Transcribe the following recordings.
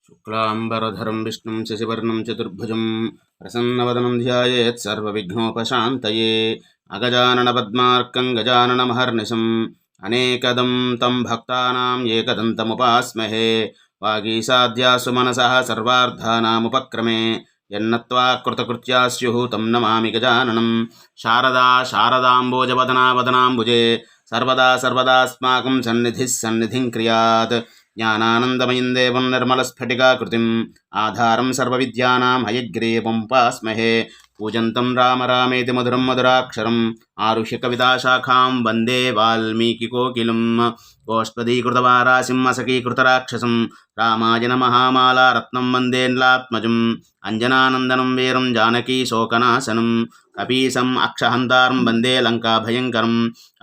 शुक्लाम्बरधरं विष्णुं शशिवर्णं चतुर्भुजं प्रसन्नवदनं ध्यायेत् सर्वविघ्नोपशान्तये अगजाननपद्मार्कं गजाननमहर्निशम् अनेकदं तं भक्तानाम् एकदन्तमुपास्महे वागीसाद्यासु मनसः सर्वार्थानामुपक्रमे यन्नत्वा कृतकृत्या स्युः तं नमामि गजाननं शारदा शारदाम्बोजवदना वदनाम्बुजे सर्वदा सर्वदास्माकं सन्निधिं क्रियात् ज्ञानानन्दमयं देवं निर्मलस्फटिकाकृतिम् आधारं सर्वविद्यानां हयग्रीवमुपास्महे पूजन्तं राम रामेति मधुरं मधुराक्षरम् आरुह्य कविताशाखां वन्दे वाल्मीकिकोकिलं गोष्पदीकृतवारासिं असकीकृतराक्षसं रामायणमहामाला रत्नं वन्देऽन्लात्मजम् अञ्जनानन्दनं वीरं जानकीशोकनाशनं कपीशम् अक्षहन्तारं वन्दे लङ्काभयङ्करम्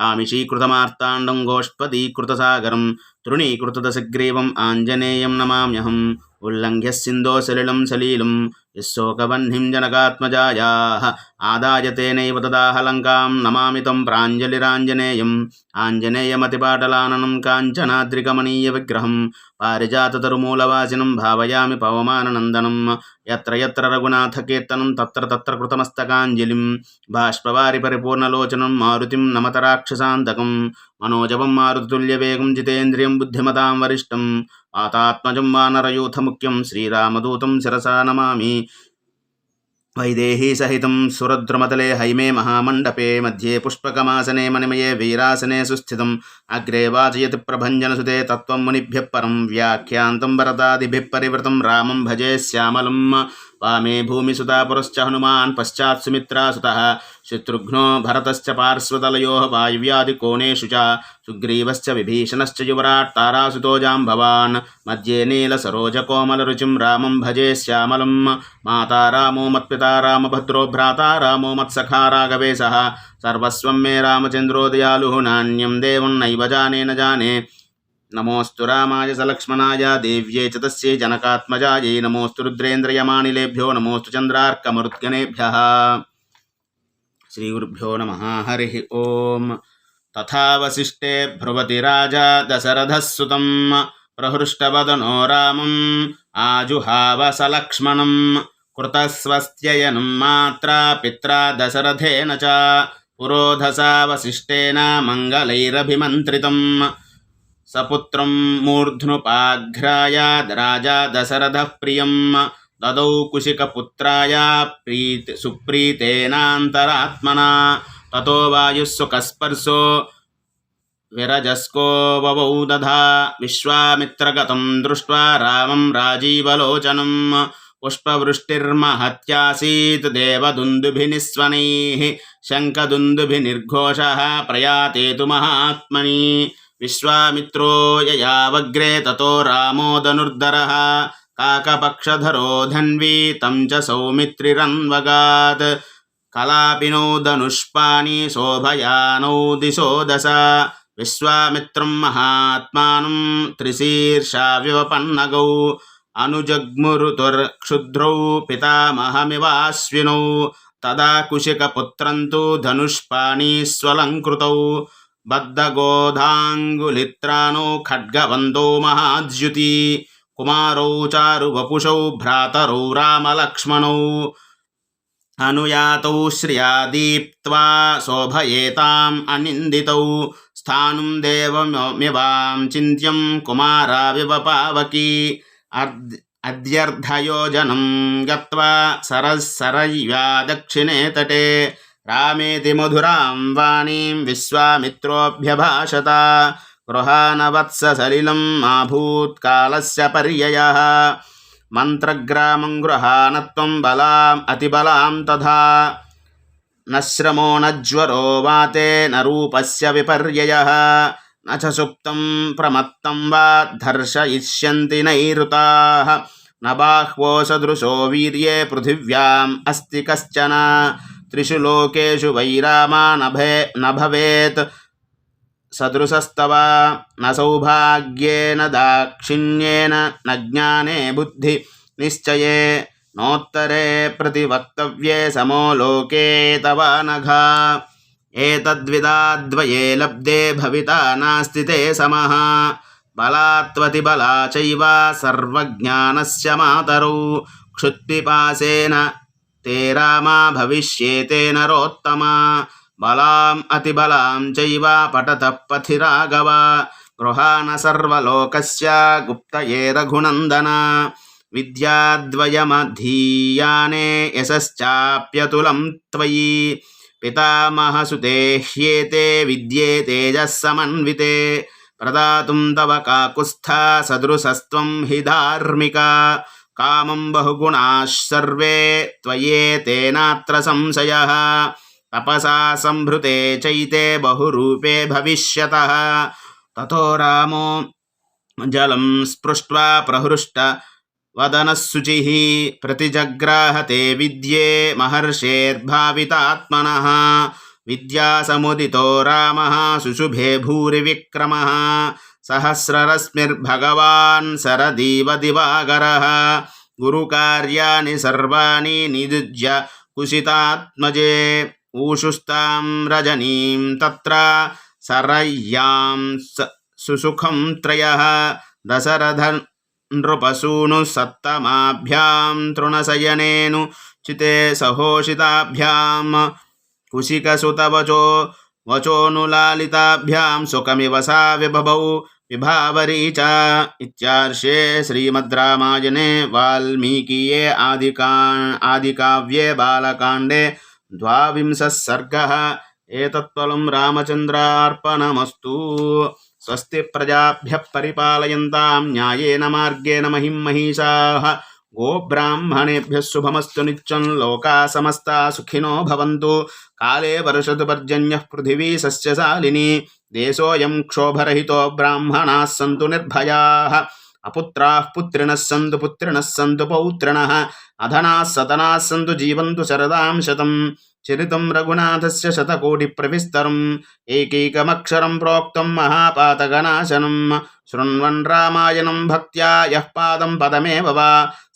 आमिषीकृतमार्ताण्डं गोष्पदीकृतसागरं तृणीकृतदशग्रीवम् आञ्जनेयं नमाम्यहम् उल्लङ्घ्य सिन्धो सलिलं सलीलं यशोकवह्निं जनकात्मजायाः आदाय तेनैव तदाह लङ्कां नमामि तं प्राञ्जलिराञ्जनेयम् आञ्जनेयमतिपाटलाननं काञ्चनाद्रिकमनीयविग्रहं पारिजाततरुमूलवासिनं भावयामि पवमाननन्दनं यत्र यत्र रघुनाथकीर्तनं तत्र तत्र कृतमस्तकाञ्जलिं बाष्पवारि परिपूर्णलोचनं मारुतिं नमत राक्षसान्तकं मनोजवं मारुतुल्यवेगं जितेन्द्रियं बुद्धिमतां वरिष्ठं आतात्मजं वानरयूथमुख्यं श्रीरामदूतं शिरसा नमामि वैदेही सहितं सुरद्रुमतले हैमे महामण्डपे मध्ये पुष्पकमासने मणिमये वीरासने सुस्थितम् अग्रे वाचयति प्रभञ्जनसुते तत्त्वं मुनिभ्यः परं व्याख्यान्तं भरतादिभिः परिवृतं रामं भजे श्यामलं वामे भूमिसुता पुरश्च हनुमान् पश्चात् सुमित्रासुतः शत्रुघ्नो भरतश्च पार्श्वतलयोः वायव्यादिकोणेषु च सुग्रीवश्च विभीषणश्च युवराट् तारासुतो जाम्बवान् मध्ये नीलसरोजकोमलरुचिं रामं भजे श्यामलं माता रामो मत्पिता रामभद्रो भ्राता रामो मत्सखा राघवेशः सर्वस्वं मे रामचन्द्रो दयालुः नान्यं देवं नैव जाने न जाने नमोऽस्तु रामाय सलक्ष्मणाय देव्यै च तस्यै जनकात्मजायै नमोऽस्तु रुद्रेन्द्रयमानिलेभ्यो नमोऽस्तु चन्द्रार्कमरुद्गणेभ्यः श्रीगुरुभ्यो नमः हरिः ओम् तथा वसिष्ठे ब्रुवति राजा दशरथः सुतं प्रहृष्टवदनो रामम् आजुहाव सलक्ष्मणं कृतस्वस्त्ययनं मात्रा पित्रा दशरथेन च पुरोधसा वसिष्ठेन मङ्गलैरभिमन्त्रितम् सपुत्रं मूर्ध्नुपाघ्राय राजा दशरथः प्रियं ददौ कुशिकपुत्राय सुप्रीतेनान्तरात्मना ततो वायुस्सुखस्पर्शो विरजस्को ववौ दधा विश्वामित्रगतं दृष्ट्वा रामं राजीवलोचनं पुष्पवृष्टिर्महत्यासीत् देवदुन्दुभिनिस्वनैः शङ्खदुन्दुभिनिर्घोषः प्रयातेतु महात्मनि विश्वामित्रो ययावग्रे ततो रामो धनुर्धरः काकपक्षधरो धन्वी तं च सौमित्रिरन्वगात् कलापिनो धनुष्पाणि शोभयानौ दिशो दश विश्वामित्रं महात्मानं त्रिशीर्षा विवपन्नगौ अनुजग्मुरुतुर्क्षुद्रौ पितामहमिवाश्विनौ तदा कुशिकपुत्रं तु धनुष्पाणिस्वलङ्कृतौ बद्धगोधाङ्गुलित्राणौ खड्गवन्दौ महाद्युति कुमारौ चारुवपुषौ भ्रातरौ रामलक्ष्मणौ अनुयातौ श्रिया दीप्त्वा शोभयेताम् अनिन्दितौ स्थाणुं देवमिवां चिन्त्यं कुमाराविव पावकी अद्यर्धयोजनं गत्वा सरय्या दक्षिणे तटे रामेति मधुरां वाणीं विश्वामित्रोऽभ्यभाषत गृहानवत्ससलिलम् आभूत्कालस्य पर्ययः मन्त्रग्रामं गृहानत्वं बलाम् अतिबलां तथा न श्रमो न ज्वरो वाते न रूपस्य विपर्ययः न च सुप्तं प्रमत्तं वा दर्शयिष्यन्ति नैऋताः न बाह्वो सदृशो वीर्ये पृथिव्याम् अस्ति कश्चन त्रिषु लोकेषु वैरामा न भवेत् सदृशस्तव न सौभाग्येन दाक्षिण्येन न ज्ञाने बुद्धि निश्चये नोत्तरे प्रतिवक्तव्ये समो लोके तव नघा एतद्विदाद्वये लब्धे भविता नास्ति ते समः బలాత్వతిబలా చైవ సర్వజ్ఞానస్య మాతరౌ క్షుత్పిపాసేన తే రామా భవిష్యేతే నరోత్తమా బలాం అతిబలాం చైవ పఠతః పథి రాఘవ గృహాణ సర్వలోకస్య గుప్తయే రఘునందన విద్యాద్వయమధీయానే యశశ్చాప్యతులం త్వయి పితామహసుతే హ్యేతే విద్యే తేజः సమన్వితే ప్రదాతుం తవ కాకుస్థా సదృశస్త్వం హి ధార్మిక కామం బహుగుణాః సర్వే త్వయేతేనాత్ర సంశయః తపసా సంభృతే చైతే బహురూపే భవిష్యతః తతో రామో జలం స్పృష్ట్వా ప్రహృష్ట వదనః శుచిః ప్రతిజగ్రాహతే విద్యే మహర్షేర్భావితాత్మనః విద్యాసముదితో రామః శుశుభే భూరి విక్రమః సహస్రరశ్మిర్భగవాన్ శరదీవ దివాకరః గురుకార్యాణి సర్వాణి నియుజ్య కుశితాత్మజే ఊషుస్తాం రజనీం తత్ర సరయ్యాం సుసుఖం త్రయః దశరథ నృపసూను సత్తమాభ్యాం తృణశయనేను చితే సహోషితాభ్యాం కుశికసుతవచో వచోనులాలితాభ్యాం సుఖమివ సా విభవౌ విభావరీ చ ఇత్యార్షే శ్రీమద్ రామాయణే వాల్మీకియే ఆదికావ్యే బాలకాండే 12వ సర్గః ఏతత్ఫలం రామచంద్రార్పణమస్తు స్వస్తి ప్రజాభ్యః పరిపాలయంతాం న్యాయేన మార్గేణ మహిం మహిషాః గోబ్రాహ్మణేభ్యः శుభమస్తు నిత్యం లోకాः సమస్తాः సుఖినో భవంతు కాలే వర్షతు పర్జన్యః పృథివీ సస్యశాలినీ దేశోऽयं క్షోభరహితో బ్రాహ్మణాः సంతు నిర్భయాः అపుత్రాः పుత్రిణः సంతు పుత్రిణः సంతు పౌత్రిణः అధనాः సతనాः సంతు జీవంతు శరదాం శతం చరితం రఘునాథస్య శతకోటి ప్రవిస్తరం ఏకైకమక్షరం ప్రోక్తం మహాపాతకనాశనం శృణ్వన్ రామాయణం భక్త్యా యః పాదం పదమేవ వా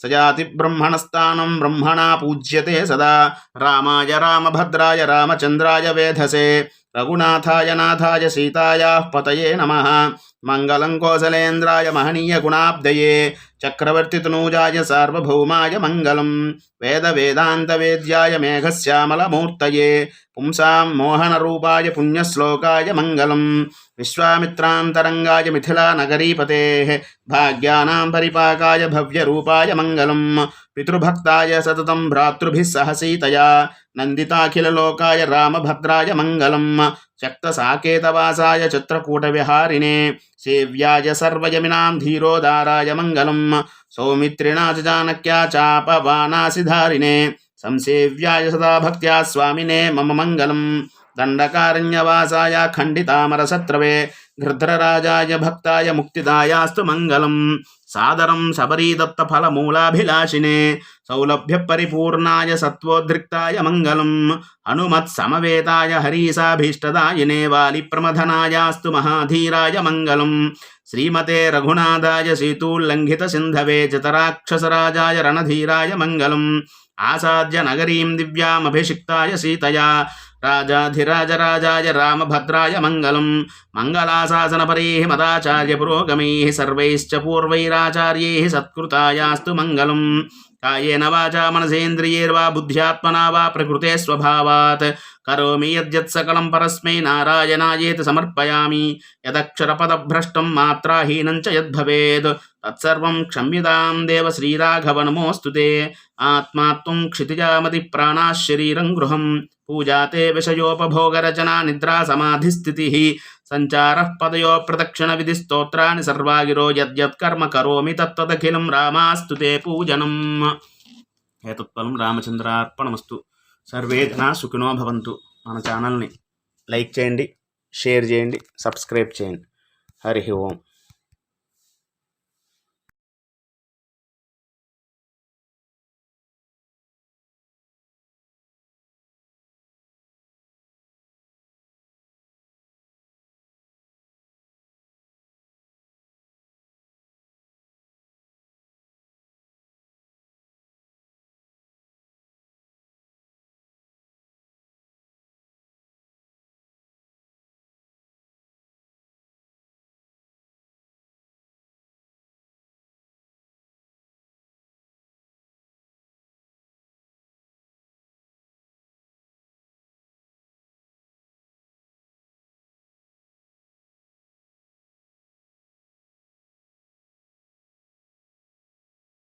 సయాతి బ్రహ్మణస్థానం బ్రహ్మణా పూజ్యతే సదా రామాయ రామభద్రాయ రామచంద్రాయ వేధసే రఘునాథాయ నాథాయ సీతాయాః పతయే నమః మంగళం కోసలేంద్రాయ మహనీయ గుణాబ్దయే చక్రవర్తి తనూజాయ సార్వభౌమాయ మంగళం వేద వేదాంత వేద్యాయ మేఘశ్యామలమూర్తయే పుంసాం మోహనరూపాయ పుణ్యశ్లోకాయ మంగళం విశ్వామిత్రాంతరంగాయ మిథిలా నగరీపతేః భాగ్యానాం పరిపాకాయ భవ్యరూపాయ మంగళం పితృభక్తాయ సతతం భ్రాతృభిः సహ సీతయా నందితాఖిలలోకాయ రామభద్రాయ మంగళం శక్తసాకేతవాసాయ చిత్రకూటవిహారిణే సేవ్యాయ సర్వయమినాం ధీరోదారాయ మంగళం సౌమిత్రిణా జానక్యా చాపవానాసిధారిణే సంసేవ్యాయ సదా భక్త్యా స్వామినే మమ మంగళం దండకారణ్యవాసాయ ఖండితామరశత్రవే గృధ్రరాజాయ భక్తాయ ముక్తిదాయాస్తు మంగళం సాదరం శబరీదత్త ఫలమూలాభిలాషినే సౌలభ్య పరిపూర్ణాయ సత్వోద్రిక్తాయ మంగళం హనుమత్ సమవేతాయ హరీసాభీష్టదాయినే వాలిప్రమథనాయాస్తు మహాధీరాయ మంగళం శ్రీమతే రఘునాథాయ సీతూల్లంఘిత సింధవే చితరాక్షసరాజాయ రణధీరాయ మంగళం ఆసాద్య నగరీం దివ్యామభిషిక్తాయ సీతయా రాజాధిరాజరాజాయ రామభద్రాయ మంగళం మంగళాశాసనపరైః మదాచార్య పురోగమైః సర్వైశ్చ పూర్వైరాచార్యైః సత్కృతాయాస్తు మంగళం కాయేన వాచా మనసేంద్రియైర్వా బుద్ధ్యాత్మనా వా ప్రకృతే స్వభావాత్ కరోమి యద్యత్ సకలం పరస్మై నారాయణాయేతి సమర్పయామి యదక్షరపదభ్రష్టం మాత్రాహీనం చ యద్భవేత్ తత్సర్వం క్షమ్యతాం దేవ శ్రీరాఘవ నమోऽస్తుతే ఆత్మాత్వం క్షితిజామతి ప్రాణాః శరీరం గృహం పూజాతే విషయోపభోగరచనా నిద్రా సమాధిస్థితిః సంచారః పదయో ప్రదక్షిణ విధి స్తోత్రాన్ని సర్వాగిరో యద్యత్కర్మ కరోమి తత్తదఖిలం రామాస్తుతే పూజనం. ఏతత్ఫలం రామచంద్రార్పణమస్తు. సర్వే జనా సుఖినో భవంతు. మన ఛానల్ని లైక్ చేయండి, షేర్ చేయండి, సబ్స్క్రైబ్ చేయండి. హరి ఓం.